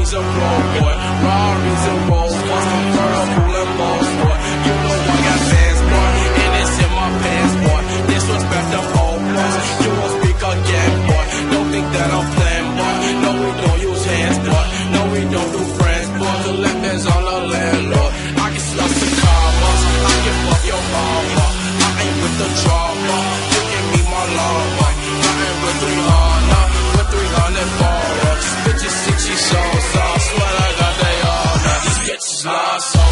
He's a pro boy. Rari's and Rolls Royce, convertible and most boy. You know I got fans, boy, and it's in my pants, boy. Disrespect them old boys. You won't speak again, boy. Don't think that I'm playing, boy. No, we don't use hands, boy. No, we don't do friends, boy. The left hand's on the landlord. I get sluts to commas. I can fuck your mama. I ain't with the drama. You give me my llama. I ain't with 300. With 300 ballers. These bitches think she's so I swear I got they all now. These bitches love so all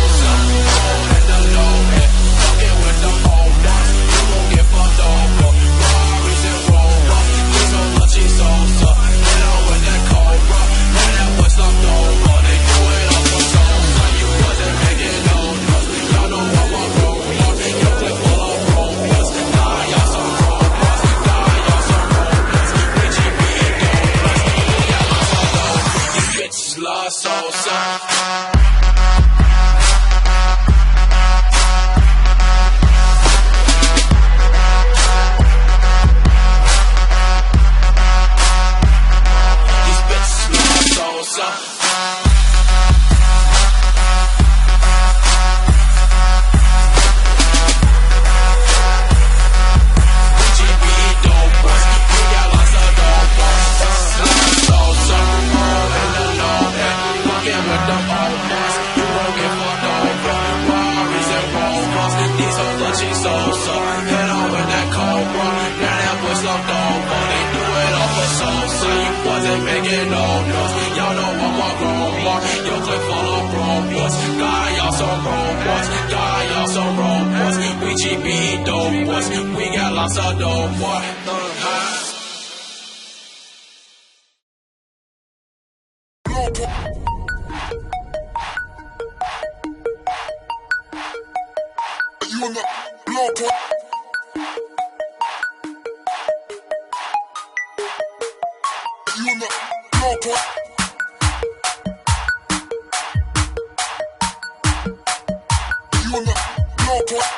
in the low end. Fucking with the old ones. You gon' get fucked over. Rari's and Rover. He's so much, he's so and I'm with that Cobra. Man, that was left over. They do it up for so you wasn't making no noise. Y'all know I'm a robot. Your clip full of robots. Nah, y'all some robots. Nah, y'all some robots. BGB donuts. We got lots of those. These bitches love Sosa. Making no noise. Y'all know I'm a robot. Your clip full of robots. God, y'all some robots. God, y'all some robots. We GB dope boys. We got lots of dope boys. You in the blow point. You in the blow point. You in the blow point.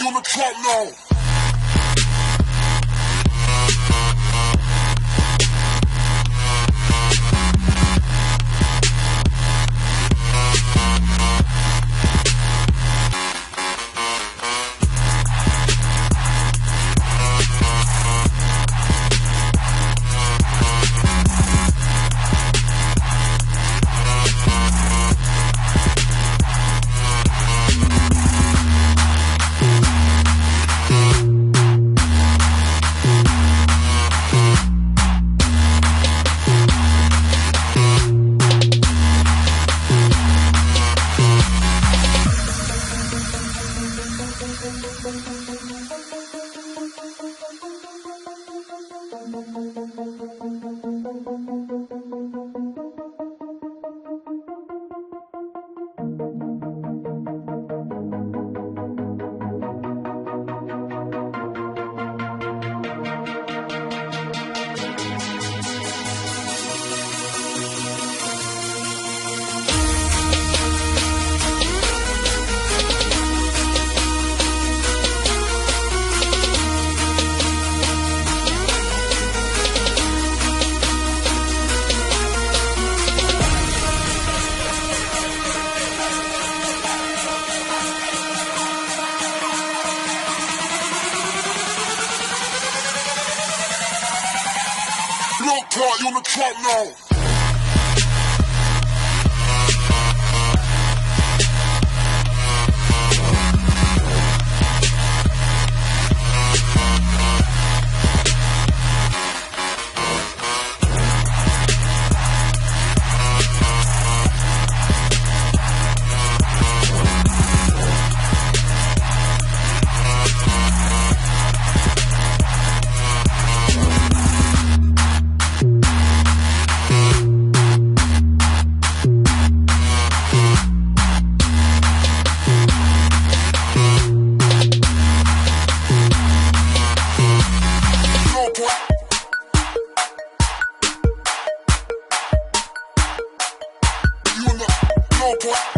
You on the top now. You on the top now. like it.